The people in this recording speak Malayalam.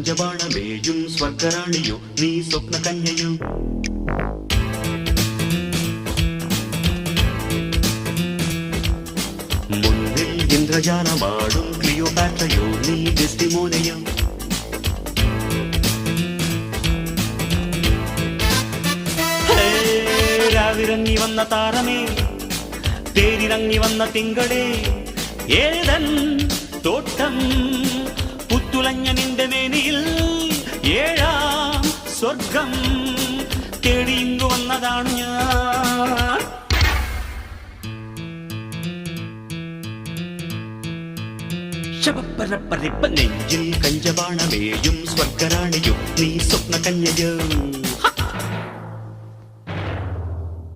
കഞ്ചബാണമേയും സ്വർഗറാണിയോ നീ സ്വപ്ന കന്യയോ മുന്നിൽ ഇന്ദ്രജാലമാടും ക്ലിയോപാട്രയോ നീ ഡെസ്റ്റിമോനയോ രാവിറങ്ങി വന്ന താരമേ തേരിറങ്ങി വന്ന തിങ്കളേ ഏതൻ തോട്ടം പുത്തുലഞ്ഞ നിന്റെ മേനിയിൽ ഏഴാം സ്വർഗം തേടി ഇങ്ങു വന്നതാണ് ഞാൻ ശബപ്പരപ്പരിപ്പ നെഞ്ചിൽ കഞ്ചബാണമേയും സ്വർഗറാണിയും നീ സ്വപ്ന കന്യയോ